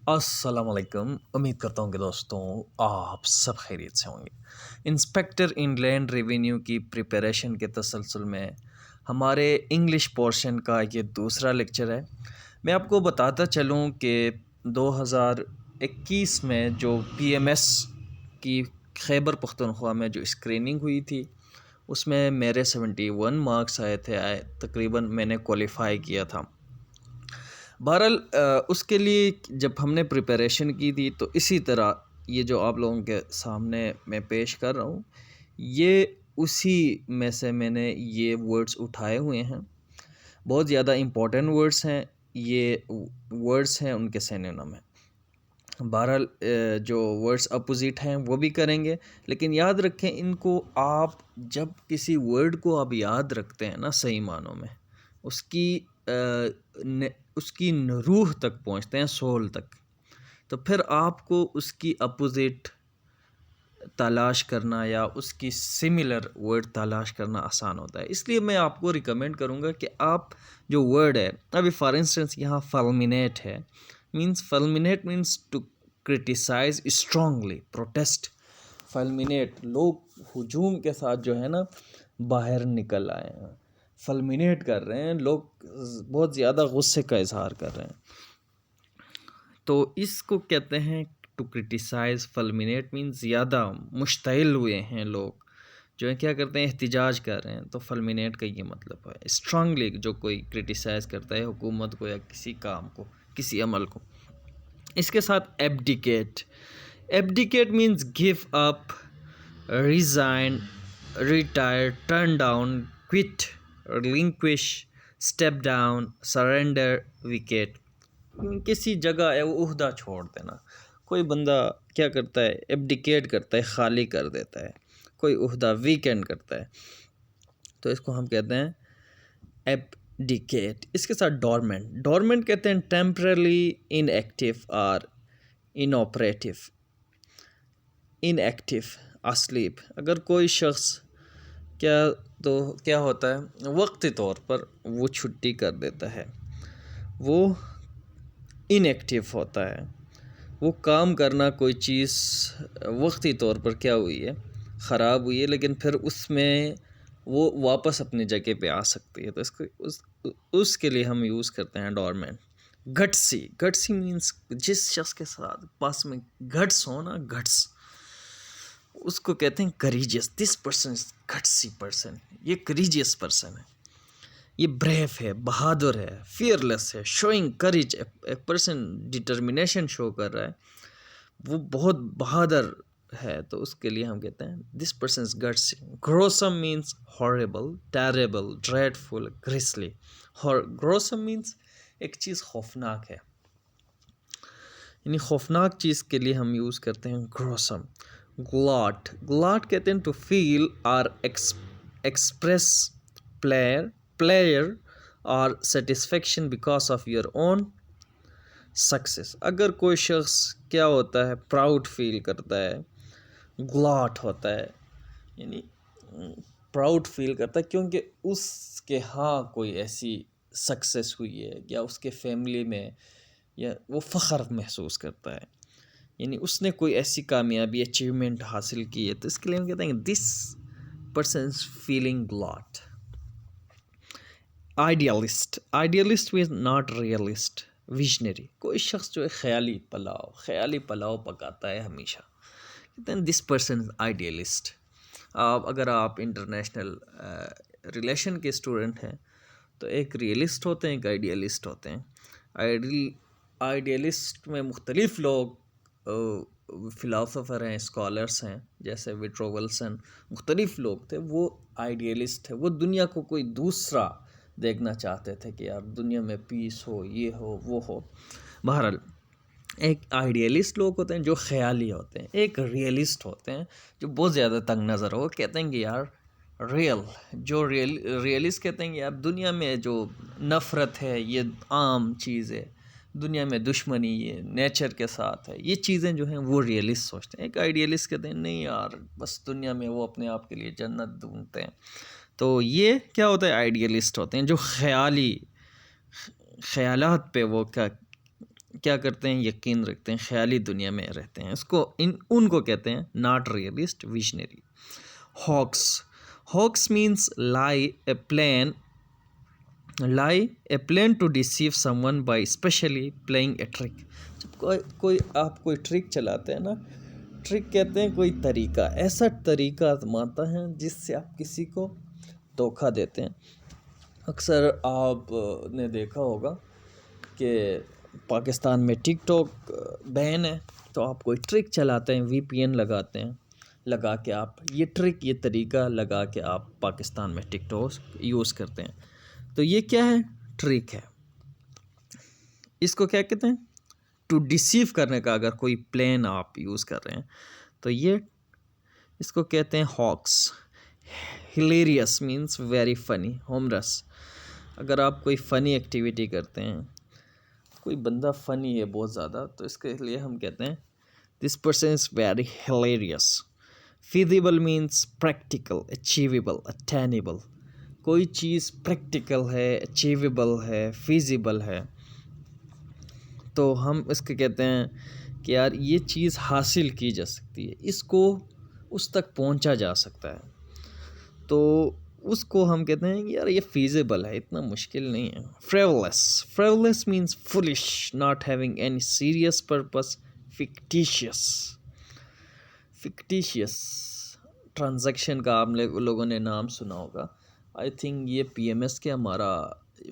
السلام علیکم، امید کرتا ہوں کہ دوستوں آپ سب خیریت سے ہوں گے۔ انسپیکٹر ان لینڈ ریونیو کی پریپریشن کے تسلسل میں ہمارے انگلش پورشن کا یہ دوسرا لیکچر ہے۔ میں آپ کو بتاتا چلوں کہ 2021 میں جو پی ایم ایس کی خیبر پختونخوا میں جو اسکریننگ ہوئی تھی اس میں میرے 71 مارکس آئے تھے، تقریباً میں نے کوالیفائی کیا تھا۔ بہرحال اس کے لیے جب ہم نے پریپریشن کی تھی تو اسی طرح یہ جو آپ لوگوں کے سامنے میں پیش کر رہا ہوں یہ اسی میں سے میں نے یہ ورڈز اٹھائے ہوئے ہیں۔ بہت زیادہ امپورٹنٹ ورڈز ہیں، یہ ورڈز ہیں ان کے سینونیم ہیں۔ بہرحال جو ورڈز اپوزٹ ہیں وہ بھی کریں گے، لیکن یاد رکھیں ان کو آپ جب کسی ورڈ کو آپ یاد رکھتے ہیں نا صحیح معنوں میں اس کی روح تک پہنچتے ہیں، سول تک، تو پھر آپ کو اس کی اپوزٹ تلاش کرنا یا اس کی سملر ورڈ تلاش کرنا آسان ہوتا ہے۔ اس لیے میں آپ کو ریکمینڈ کروں گا کہ آپ جو ورڈ ہے، ابھی فار انسٹنس یہاں فلمینیٹ ہے، fulminate means to criticize strongly, protest. Fulminate لوگ ہجوم کے ساتھ جو ہے نا باہر نکل آئے ہیں، فلمینیٹ کر رہے ہیں، لوگ بہت زیادہ غصے کا اظہار کر رہے ہیں، تو اس کو کہتے ہیں ٹو کرٹیسائز۔ فلمینیٹ مینس زیادہ مشتعل ہوئے ہیں لوگ، جو ہے کیا کرتے ہیں، احتجاج کر رہے ہیں، تو فلمینیٹ کا یہ مطلب ہے اسٹرانگلی جو کوئی کرٹیسائز کرتا ہے حکومت کو یا کسی کام کو، کسی عمل کو۔ اس کے ساتھ abdicate. Abdicate means give up, resign, retire, turn down, quit, relinquish, step down, surrender, vacate. کسی جگہ ہے وہ عہدہ چھوڑ دینا۔ کوئی بندہ کیا کرتا ہے، ایبڈیکیٹ کرتا ہے، خالی کر دیتا ہے، کوئی عہدہ ویکینڈ کرتا ہے، تو اس کو ہم کہتے ہیں ایبڈیکیٹ۔ اس کے ساتھ ڈورمنٹ۔ ڈورمنٹ کہتے ہیں ٹیمپرلی ان ایکٹیو اور ان آپریٹو۔ In active, asleep. اگر کوئی شخص کیا ہوتا ہے، وقتی طور پر وہ چھٹی کر دیتا ہے، وہ ان ایکٹیو ہوتا ہے، وہ کام کرنا کوئی چیز وقتی طور پر کیا ہوئی ہے، خراب ہوئی ہے، لیکن پھر اس میں وہ واپس اپنی جگہ پہ آ سکتی ہے، تو اس کے لیے ہم یوز کرتے ہیں ڈورمنٹ۔ گٹسی۔ گٹسی مینس جس شخص کے ساتھ پاس میں گٹس ہو نا، گٹس، اس کو کہتے ہیں کریجیس۔ دس پرسن از گٹسی پرسن، یہ کریجیس پرسن ہے، یہ بریو ہے، بہادر ہے، فیئرلیس ہے، شوئنگ کریج۔ ایک پرسن ڈٹرمنیشن شو کر رہا ہے، وہ بہت بہادر ہے، تو اس کے لیے ہم کہتے ہیں this person is gutsy. Gruesome means horrible, terrible, dreadful, grisly. Gruesome means ایک چیز خوفناک ہے، یعنی خوفناک چیز کے لیے ہم یوز کرتے ہیں گروسم۔ گلاٹ۔ گلاٹ کہتے ہیں ٹو فیل اور ایکسپریس پلیئر اور satisfaction because of your own success. اگر کوئی شخص کیا ہوتا ہے، پراؤڈ فیل کرتا ہے، گلاٹ ہوتا ہے، یعنی پراؤڈ فیل کرتا ہے کیونکہ اس کے ہاں کوئی ایسی سکسیس ہوئی ہے یا اس کے فیملی میں، یا وہ فخر محسوس کرتا ہے، یعنی اس نے کوئی ایسی کامیابی، اچیومنٹ حاصل کی ہے، تو اس کے لیے ہم کہتے ہیں this person is feeling گلاٹ۔ Idealist. Idealist means not realist, visionary. کوئی شخص جو ہے خیالی پلاؤ پکاتا ہے ہمیشہ، کہتے ہیں دس پرسن از آئیڈیالسٹ۔ اگر آپ انٹرنیشنل ریلیشن کے اسٹوڈنٹ ہیں تو ایک ریئلسٹ ہوتے ہیں، ایک آئیڈیالسٹ ہوتے ہیں۔ آئیڈیالسٹ میں مختلف لوگ فلاسفر ہیں، اسکالرس ہیں، جیسے وٹرو ولسن، مختلف لوگ تھے، وہ آئیڈیالسٹ تھے، وہ دنیا کو کوئی دوسرا دیکھنا چاہتے تھے کہ یار دنیا میں پیس ہو، یہ ہو، وہ ہو۔ بہرحال ایک آئیڈیالسٹ لوگ ہوتے ہیں جو خیالی ہوتے ہیں، ایک ریئلسٹ ہوتے ہیں جو بہت زیادہ تنگ نظر ہو، کہتے ہیں کہ یار ریئلسٹ کہتے ہیں کہ یار دنیا میں جو نفرت ہے یہ عام چیز ہے، دنیا میں دشمنی یہ نیچر کے ساتھ ہے، یہ چیزیں جو ہیں وہ ریئلسٹ سوچتے ہیں۔ ایک آئیڈیالسٹ کہتے ہیں نہیں یار بس دنیا میں وہ اپنے آپ کے لیے جنت ڈھونڈتے ہیں، تو یہ کیا ہوتا ہے، آئیڈیالسٹ ہوتے ہیں جو خیالات پہ وہ کیا کرتے ہیں؟ یقین رکھتے ہیں، خیالی دنیا میں رہتے ہیں. ان کو کہتے ہیں not realist, visionary. Hoax means lie a plan to deceive someone by specially playing a trick. جب آپ کوئی ٹرک چلاتے ہیں نا، ٹرک کہتے ہیں کوئی طریقہ، ایسا طریقہ آزماتا ہے جس سے آپ کسی کو دھوکہ دیتے ہیں. اکثر آپ نے دیکھا ہوگا کہ پاکستان میں ٹک ٹاک بین ہے، تو آپ کوئی ٹرک چلاتے ہیں، VPN لگاتے ہیں، لگا کے آپ یہ طریقہ لگا کے آپ پاکستان میں ٹک ٹاک یوز کرتے ہیں. تو یہ کیا ہے؟ ٹرک ہے. اس کو کیا کہتے ہیں؟ ٹو ڈیسیو کرنے کا اگر کوئی پلان آپ یوز کر رہے ہیں تو اس کو کہتے ہیں hoax. Hilarious means very funny. ہومرس، اگر آپ کوئی فنی ایکٹیویٹی کرتے ہیں، کوئی بندہ فنی ہے بہت زیادہ، تو اس کے لیے ہم کہتے ہیں this person is very hilarious. Feasible means practical, achievable, attainable. کوئی چیز پریکٹیکل ہے، اچیویبل ہے، فیزیبل ہے، تو ہم اس کے کہتے ہیں کہ یار یہ چیز حاصل کی جا سکتی ہے، اس تک پہنچا جا سکتا ہے. تو اس کو ہم کہتے ہیں یار یہ فیزیبل ہے، اتنا مشکل نہیں ہے. Frivolous means foolish, not having any serious purpose. Fictitious transaction کا آپ لوگوں نے نام سنا ہوگا. آئی تھنک یہ PMS کے ہمارا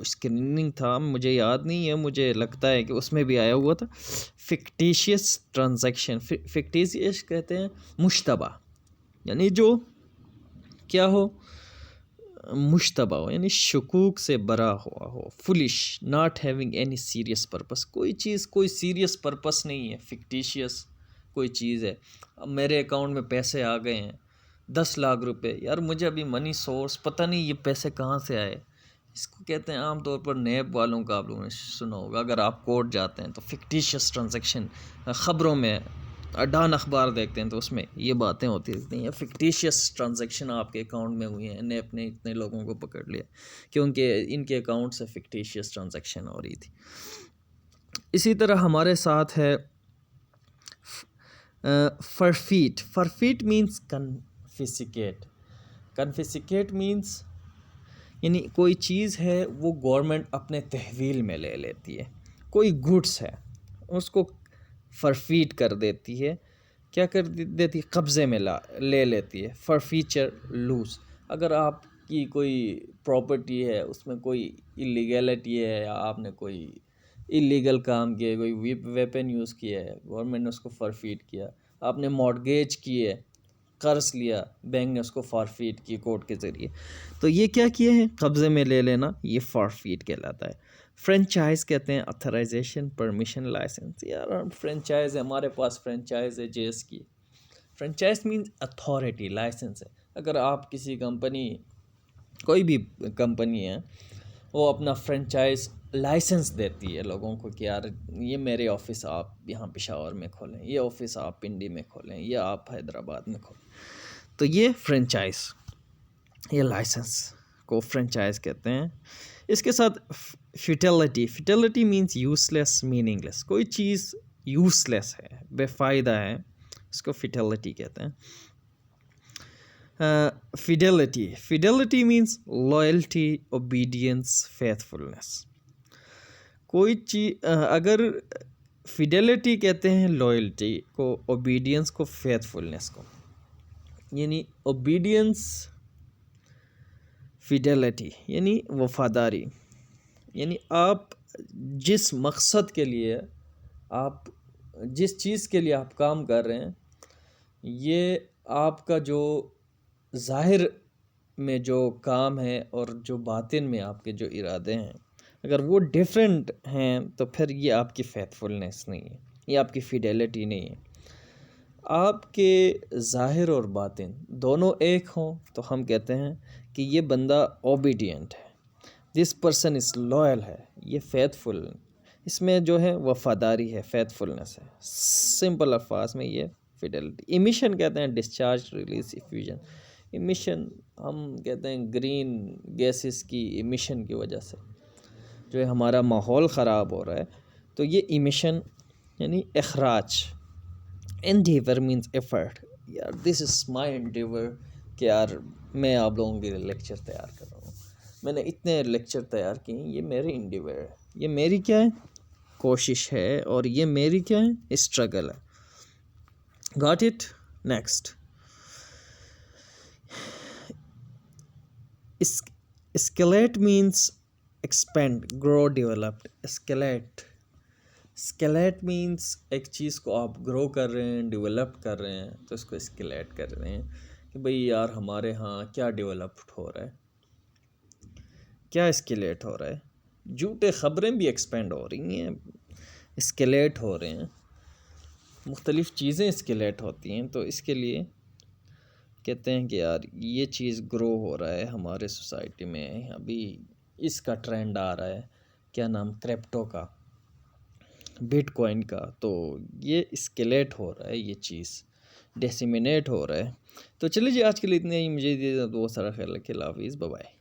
اسکریننگ تھا، مجھے یاد نہیں ہے، مجھے لگتا ہے کہ اس میں بھی آیا ہوا تھا. Fictitious transaction. فکٹیشیس کہتے ہیں مشتبہ، یعنی جو کیا ہو؟ مشتبہ ہو، یعنی شکوک سے بھرا ہوا ہو. Foolish, not having any serious purpose. کوئی چیز کوئی سیریس پرپس نہیں ہے. فکٹیشیس کوئی چیز ہے، اب میرے اکاؤنٹ میں پیسے آ گئے ہیں 10 لاکھ روپے، یار مجھے ابھی منی سورس پتہ نہیں یہ پیسے کہاں سے آئے. اس کو کہتے ہیں عام طور پر نیب والوں کا آپ لوگوں نے سنا ہوگا. اگر آپ کورٹ جاتے ہیں تو فکٹیشیس ٹرانزیکشن، خبروں میں ڈان اخبار دیکھتے ہیں تو اس میں یہ باتیں ہوتی رہتی ہیں، فکٹیشیس ٹرانزیکشن آپ کے اکاؤنٹ میں ہوئی ہیں، نیب نے اتنے لوگوں کو پکڑ لیا کیونکہ ان کے اکاؤنٹ سے فکٹیشیس ٹرانزیکشن ہو رہی تھی. اسی طرح ہمارے ساتھ ہے فرفیٹ مینس کنفیسکیٹ مینس یعنی کوئی چیز ہے وہ گورنمنٹ اپنے تحویل میں لے لیتی ہے. کوئی گڈس ہے اس کو فرفیٹ کر دیتی ہے. کیا کر دیتی ہے؟ قبضے میں لے لیتی ہے. فرفیچر لوز. اگر آپ کی کوئی پراپرٹی ہے، اس میں کوئی اللیگیلٹی ہے، یا آپ نے کوئی اللیگل کام کیا ہے، کوئی ویپن یوز کیا ہے، گورنمنٹ نے اس کو فرفیٹ کیا. آپ نے مارگیج کی ہے، قرض لیا، بینک نے اس کو فارفیٹ کی کورٹ کے ذریعے، تو یہ کیا کیے ہیں؟ قبضے میں لے لینا، یہ فارفیٹ کہلاتا ہے. فرینچائز کہتے ہیں اتھرائزیشن، پرمیشن، لائسنس. یار فرینچائز ہے، ہمارے پاس فرینچائز ہے JS کی. فرینچائز مینس اتھارٹی، لائسنس ہے. اگر آپ کسی کمپنی، کوئی بھی کمپنی ہے، وہ اپنا فرینچائز لائسنس دیتی ہے لوگوں کو کہ یار یہ میرے آفس آپ یہاں پشاور میں کھولیں، یہ آفس آپ پنڈی میں کھولیں، یا آپ حیدرآباد میں کھولیں، تو یہ فرینچائز، یہ لائسنس کو فرینچائز کہتے ہیں. اس کے ساتھ فیٹیلٹی مینس یوز لیس، میننگ لیس. کوئی چیز یوز لیس ہے، بے فائدہ ہے، اس کو فیٹیلٹی کہتے ہیں. Fidelity means loyalty, obedience, faithfulness. کوئی چیز اگر فیڈیلٹی کہتے ہیں لائلٹی کو، اوبیڈینس کو، فیتھفلنس کو. یعنی اوبیڈینس، فیڈیلٹی یعنی وفاداری. یعنی آپ جس مقصد کے لیے، آپ جس چیز کے لیے آپ کام کر رہے ہیں، یہ آپ کا جو ظاہر میں جو کام ہے اور جو باطن میں آپ کے جو ارادے ہیں، اگر وہ ڈیفرنٹ ہیں تو پھر یہ آپ کی فیتھفلنس نہیں ہے، یہ آپ کی فیڈیلٹی نہیں ہے. آپ کے ظاہر اور باطن دونوں ایک ہوں تو ہم کہتے ہیں کہ یہ بندہ اوبیڈینٹ ہے، دس پرسن از لائل ہے، یہ فیتھفل. اس میں جو ہے وفاداری ہے، فیتھفلنس ہے. سمپل الفاظ میں یہ فیڈیلٹی. ایمیشن کہتے ہیں ڈسچارج، ریلیز، ایفیوژن. ایمیشن ہم کہتے ہیں گرین گیسز کی ایمیشن کی وجہ سے جو ہے ہمارا ماحول خراب ہو رہا ہے، تو یہ ایمیشن یعنی اخراج. Endeavour means effort. یار دس از مائی انڈیور کہ یار میں آپ لوگوں کے لیے لیکچر تیار کر رہا ہوں. میں نے اتنے لیکچر تیار کیے ہیں، یہ میری انڈیور ہے، یہ میری کیا ہے کوشش ہے، اور یہ میری کیا ہے اسٹرگل ہے. Got it. Next escalate means expand, grow, developed. Escalate means ایک چیز کو آپ گرو کر رہے ہیں، ڈیولپ کر رہے ہیں، تو اس کو اسکیلیٹ کر رہے ہیں کہ بھئی یار ہمارے ہاں کیا ڈیولپڈ ہو رہا ہے، کیا اسکیلیٹ ہو رہا ہے. جھوٹے خبریں بھی ایکسپینڈ ہو رہی ہیں، اسکیلیٹ ہو رہے ہیں، مختلف چیزیں اسکیلیٹ ہوتی ہیں. تو اس کے لیے کہتے ہیں کہ یار یہ چیز گرو ہو رہا ہے ہمارے سوسائٹی میں. ابھی اس کا ٹرینڈ آ رہا ہے، کیا نام، کریپٹو کا، بٹ کوائن کا. تو یہ اسکیلیٹ ہو رہا ہے، یہ چیز ڈیسیمینیٹ ہو رہا ہے. تو چلیے جی آج کے لیے اتنے ہی. مجھے بہت سارا خیال رکھے. اللہ حافظ. بائے.